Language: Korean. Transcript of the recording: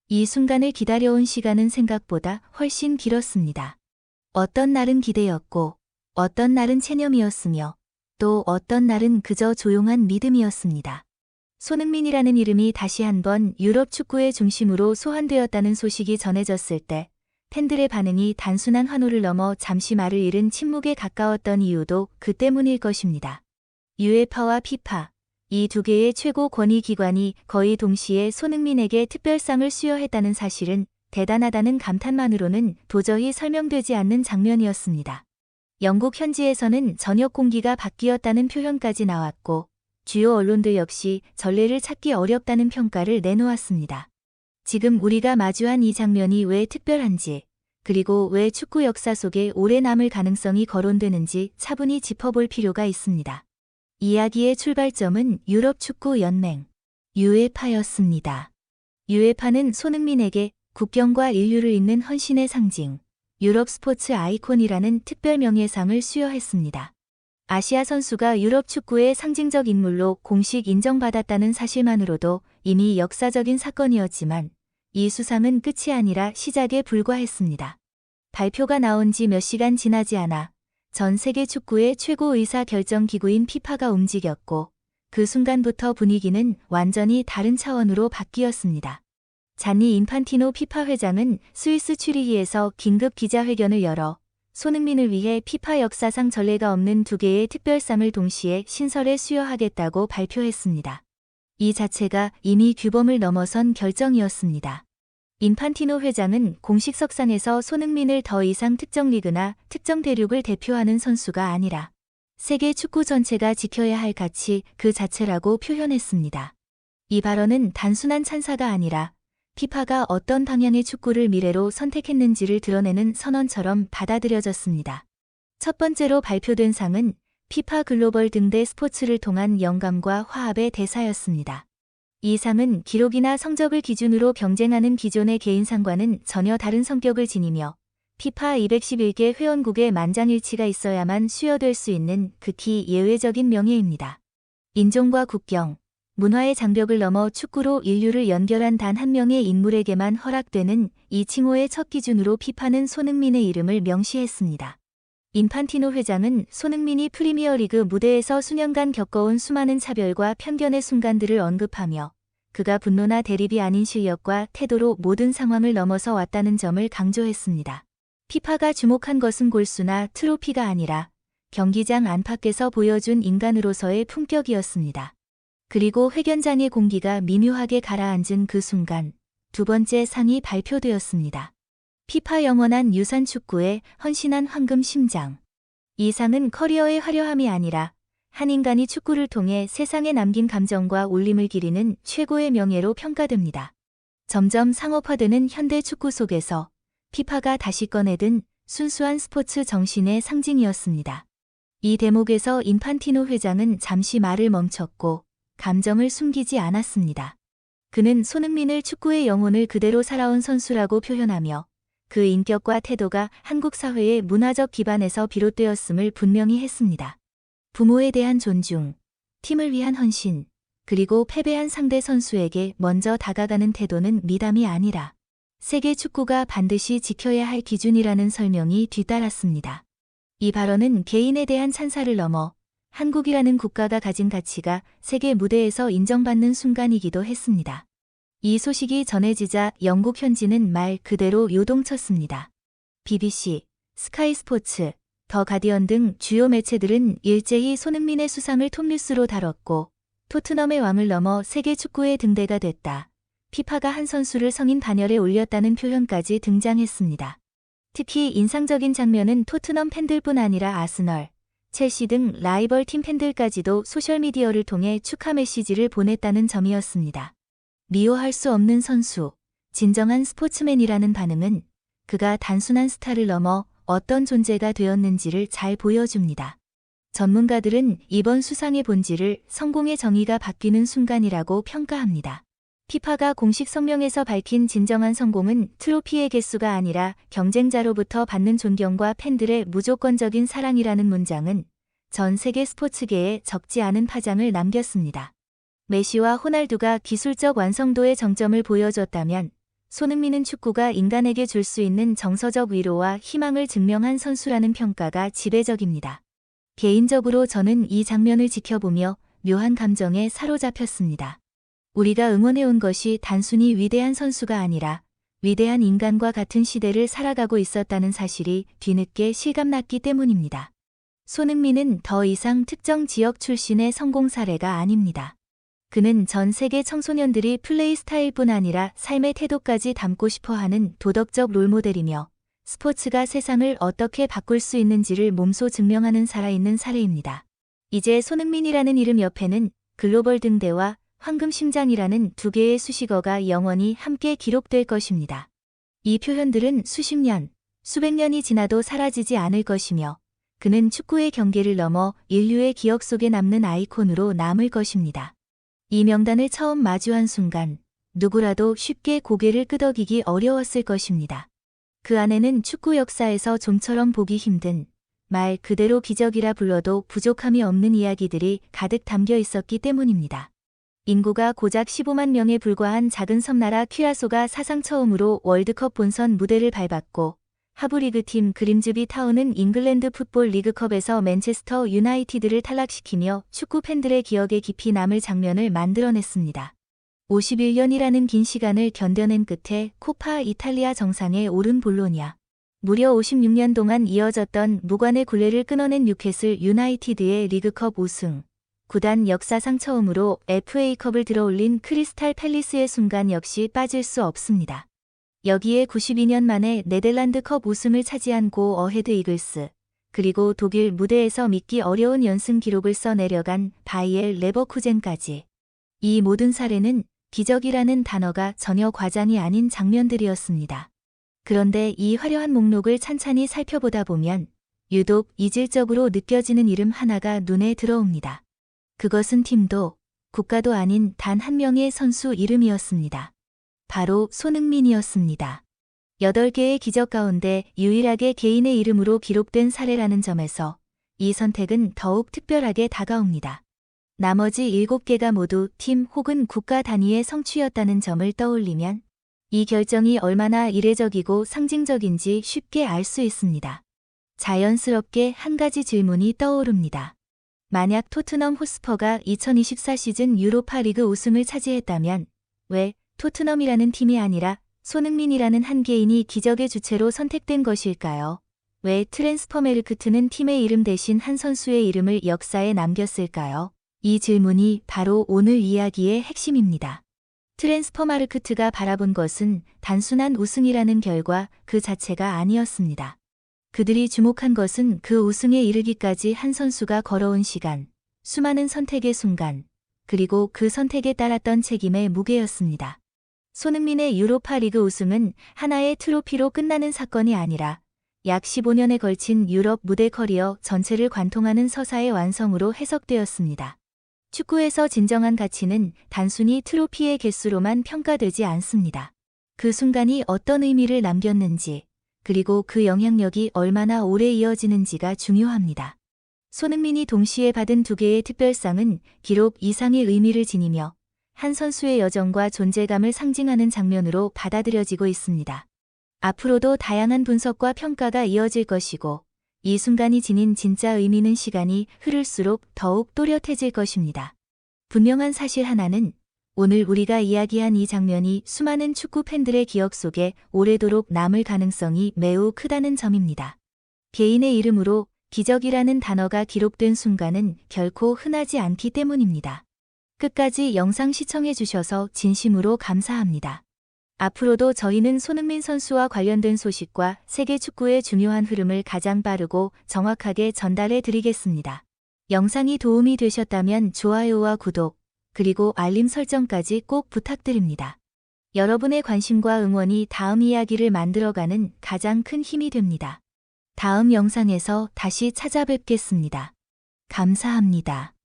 이 순간을 기다려온 시간은 생각보다 훨씬 길었습니다. 어떤 날은 기대였고, 어떤 날은 체념이었으며, 또 어떤 날은 그저 조용한 믿음이었습니다. 손흥민이라는 이름이 다시 한번 유럽 축구의 중심으로 소환되었다는 소식이 전해졌을 때 팬들의 반응이 단순한 환호를 넘어 잠시 말을 잃은 침묵에 가까웠던 이유도 그 때문일 것입니다. UEFA와 FIFA, 이 두 개의 최고 권위 기관이 거의 동시에 손흥민에게 특별상을 수여했다는 사실은 대단하다는 감탄만으로는 도저히 설명되지 않는 장면이었습니다. 영국 현지에서는 저녁 공기가 바뀌었다는 표현까지 나왔고, 주요 언론들 역시 전례를 찾기 어렵다는 평가를 내놓았습니다. 지금 우리가 마주한 이 장면이 왜 특별한지, 그리고 왜 축구 역사 속에 오래 남을 가능성이 거론되는지 차분히 짚어볼 필요가 있습니다. 이야기의 출발점은 유럽 축구 연맹, UEFA였습니다. UEFA는 손흥민에게 국경과 인류를 잇는 헌신의 상징, 유럽 스포츠 아이콘이라는 특별 명예상을 수여했습니다. 아시아 선수가 유럽 축구의 상징적 인물로 공식 인정받았다는 사실만으로도 이미 역사적인 사건이었지만 이 수상은 끝이 아니라 시작에 불과했습니다. 발표가 나온 지 몇 시간 지나지 않아 전 세계 축구의 최고 의사 결정 기구인 피파가 움직였고 그 순간부터 분위기는 완전히 다른 차원으로 바뀌었습니다. 잔니 인판티노 피파 회장은 스위스 츄리히에서 긴급 기자회견을 열어 손흥민을 위해 피파 역사상 전례가 없는 두 개의 특별상을 동시에 신설해 수여하겠다고 발표했습니다. 이 자체가 이미 규범을 넘어선 결정이었습니다. 인판티노 회장은 공식 석상에서 손흥민을 더 이상 특정 리그나 특정 대륙을 대표하는 선수가 아니라 세계 축구 전체가 지켜야 할 가치 그 자체라고 표현했습니다. 이 발언은 단순한 찬사가 아니라 피파가 어떤 방향의 축구를 미래로 선택했는지를 드러내는 선언처럼 받아들여졌습니다. 첫 번째로 발표된 상은 피파 글로벌 등대 스포츠를 통한 영감과 화합의 대사였습니다. 이 상은 기록이나 성적을 기준으로 경쟁하는 기존의 개인상과는 전혀 다른 성격을 지니며 피파 211개 회원국의 만장일치가 있어야만 수여될 수 있는 극히 예외적인 명예입니다. 인종과 국경, 문화의 장벽을 넘어 축구로 인류를 연결한 단 한 명의 인물에게만 허락되는 이 칭호의 첫 기준으로 피파는 손흥민의 이름을 명시했습니다. 인판티노 회장은 손흥민이 프리미어리그 무대에서 수년간 겪어온 수많은 차별과 편견의 순간들을 언급하며 그가 분노나 대립이 아닌 실력과 태도로 모든 상황을 넘어서 왔다는 점을 강조했습니다. 피파가 주목한 것은 골수나 트로피가 아니라 경기장 안팎에서 보여준 인간으로서의 품격이었습니다. 그리고 회견장의 공기가 미묘하게 가라앉은 그 순간 두 번째 상이 발표되었습니다. 피파 영원한 유산 축구에 헌신한 황금 심장. 이 상은 커리어의 화려함이 아니라 한 인간이 축구를 통해 세상에 남긴 감정과 울림을 기리는 최고의 명예로 평가됩니다. 점점 상업화되는 현대 축구 속에서 피파가 다시 꺼내든 순수한 스포츠 정신의 상징이었습니다. 이 대목에서 인판티노 회장은 잠시 말을 멈췄고 감정을 숨기지 않았습니다. 그는 손흥민을 축구의 영혼을 그대로 살아온 선수라고 표현하며 그 인격과 태도가 한국 사회의 문화적 기반에서 비롯되었음을 분명히 했습니다. 부모에 대한 존중, 팀을 위한 헌신, 그리고 패배한 상대 선수에게 먼저 다가가는 태도는 미담이 아니라 세계 축구가 반드시 지켜야 할 기준이라는 설명이 뒤따랐습니다. 이 발언은 개인에 대한 찬사를 넘어 한국이라는 국가가 가진 가치가 세계 무대에서 인정받는 순간이기도 했습니다. 이 소식이 전해지자 영국 현지는 말 그대로 요동쳤습니다. BBC, 스카이 스포츠, 더 가디언 등 주요 매체들은 일제히 손흥민의 수상을 톱뉴스로 다뤘고 토트넘의 왕을 넘어 세계 축구의 등대가 됐다. 피파가 한 선수를 성인 반열에 올렸다는 표현까지 등장했습니다. 특히 인상적인 장면은 토트넘 팬들뿐 아니라 아스널, 첼시 등 라이벌 팀 팬들까지도 소셜미디어를 통해 축하 메시지를 보냈다는 점이었습니다. 미워할 수 없는 선수, 진정한 스포츠맨이라는 반응은 그가 단순한 스타를 넘어 어떤 존재가 되었는지를 잘 보여줍니다. 전문가들은 이번 수상의 본질을 성공의 정의가 바뀌는 순간이라고 평가합니다. 피파가 공식 성명에서 밝힌 진정한 성공은 트로피의 개수가 아니라 경쟁자로부터 받는 존경과 팬들의 무조건적인 사랑이라는 문장은 전 세계 스포츠계에 적지 않은 파장을 남겼습니다. 메시와 호날두가 기술적 완성도의 정점을 보여줬다면 손흥민은 축구가 인간에게 줄 수 있는 정서적 위로와 희망을 증명한 선수라는 평가가 지배적입니다. 개인적으로 저는 이 장면을 지켜보며 묘한 감정에 사로잡혔습니다. 우리가 응원해온 것이 단순히 위대한 선수가 아니라 위대한 인간과 같은 시대를 살아가고 있었다는 사실이 뒤늦게 실감났기 때문입니다. 손흥민은 더 이상 특정 지역 출신의 성공 사례가 아닙니다. 그는 전 세계 청소년들이 플레이 스타일뿐 아니라 삶의 태도까지 담고 싶어하는 도덕적 롤모델이며 스포츠가 세상을 어떻게 바꿀 수 있는지를 몸소 증명하는 살아있는 사례입니다. 이제 손흥민이라는 이름 옆에는 글로벌 등대와 황금심장이라는 두 개의 수식어가 영원히 함께 기록될 것입니다. 이 표현들은 수십 년, 수백 년이 지나도 사라지지 않을 것이며 그는 축구의 경계를 넘어 인류의 기억 속에 남는 아이콘으로 남을 것입니다. 이 명단을 처음 마주한 순간 누구라도 쉽게 고개를 끄덕이기 어려웠을 것입니다. 그 안에는 축구 역사에서 좀처럼 보기 힘든 말 그대로 기적이라 불러도 부족함이 없는 이야기들이 가득 담겨 있었기 때문입니다. 인구가 고작 15만 명에 불과한 작은 섬나라 퀴라소가 사상 처음으로 월드컵 본선 무대를 밟았고 하부리그팀 그림즈비 타운은 잉글랜드 풋볼 리그컵에서 맨체스터 유나이티드를 탈락시키며 축구 팬들의 기억에 깊이 남을 장면을 만들어냈습니다. 51년이라는 긴 시간을 견뎌낸 끝에 코파 이탈리아 정상에 오른 볼로냐. 무려 56년 동안 이어졌던 무관의 굴레를 끊어낸 뉴캐슬 유나이티드의 리그컵 우승. 구단 역사상 처음으로 FA컵을 들어올린 크리스탈 팰리스의 순간 역시 빠질 수 없습니다. 여기에 92년 만에 네덜란드컵 우승을 차지한 고 어헤드 이글스, 그리고 독일 무대에서 믿기 어려운 연승 기록을 써 내려간 바이엘 레버쿠젠까지. 이 모든 사례는 기적이라는 단어가 전혀 과장이 아닌 장면들이었습니다. 그런데 이 화려한 목록을 찬찬히 살펴보다 보면 유독 이질적으로 느껴지는 이름 하나가 눈에 들어옵니다. 그것은 팀도 국가도 아닌 단 한 명의 선수 이름이었습니다. 바로 손흥민이었습니다. 8개의 기적 가운데 유일하게 개인의 이름으로 기록된 사례라는 점에서 이 선택은 더욱 특별하게 다가옵니다. 나머지 7개가 모두 팀 혹은 국가 단위의 성취였다는 점을 떠올리면 이 결정이 얼마나 이례적이고 상징적인지 쉽게 알 수 있습니다. 자연스럽게 한 가지 질문이 떠오릅니다. 만약 토트넘 호스퍼가 2024 시즌 유로파 리그 우승을 차지했다면 왜 토트넘이라는 팀이 아니라 손흥민이라는 한 개인이 기적의 주체로 선택된 것일까요? 왜 트랜스퍼메르크트는 팀의 이름 대신 한 선수의 이름을 역사에 남겼을까요? 이 질문이 바로 오늘 이야기의 핵심입니다. 트랜스퍼마르크트가 바라본 것은 단순한 우승이라는 결과 그 자체가 아니었습니다. 그들이 주목한 것은 그 우승에 이르기까지 한 선수가 걸어온 시간, 수많은 선택의 순간, 그리고 그 선택에 따랐던 책임의 무게였습니다. 손흥민의 유로파 리그 우승은 하나의 트로피로 끝나는 사건이 아니라 약 15년에 걸친 유럽 무대 커리어 전체를 관통하는 서사의 완성으로 해석되었습니다. 축구에서 진정한 가치는 단순히 트로피의 개수로만 평가되지 않습니다. 그 순간이 어떤 의미를 남겼는지, 그리고 그 영향력이 얼마나 오래 이어지는지가 중요합니다. 손흥민이 동시에 받은 2개의 특별상은 기록 이상의 의미를 지니며 한 선수의 여정과 존재감을 상징하는 장면으로 받아들여지고 있습니다. 앞으로도 다양한 분석과 평가가 이어질 것이고 이 순간이 지닌 진짜 의미는 시간이 흐를수록 더욱 또렷해질 것입니다. 분명한 사실 하나는 오늘 우리가 이야기한 이 장면이 수많은 축구 팬들의 기억 속에 오래도록 남을 가능성이 매우 크다는 점입니다. 개인의 이름으로 기적이라는 단어가 기록된 순간은 결코 흔하지 않기 때문입니다. 끝까지 영상 시청해 주셔서 진심으로 감사합니다. 앞으로도 저희는 손흥민 선수와 관련된 소식과 세계 축구의 중요한 흐름을 가장 빠르고 정확하게 전달해 드리겠습니다. 영상이 도움이 되셨다면 좋아요와 구독, 그리고 알림 설정까지 꼭 부탁드립니다. 여러분의 관심과 응원이 다음 이야기를 만들어가는 가장 큰 힘이 됩니다. 다음 영상에서 다시 찾아뵙겠습니다. 감사합니다.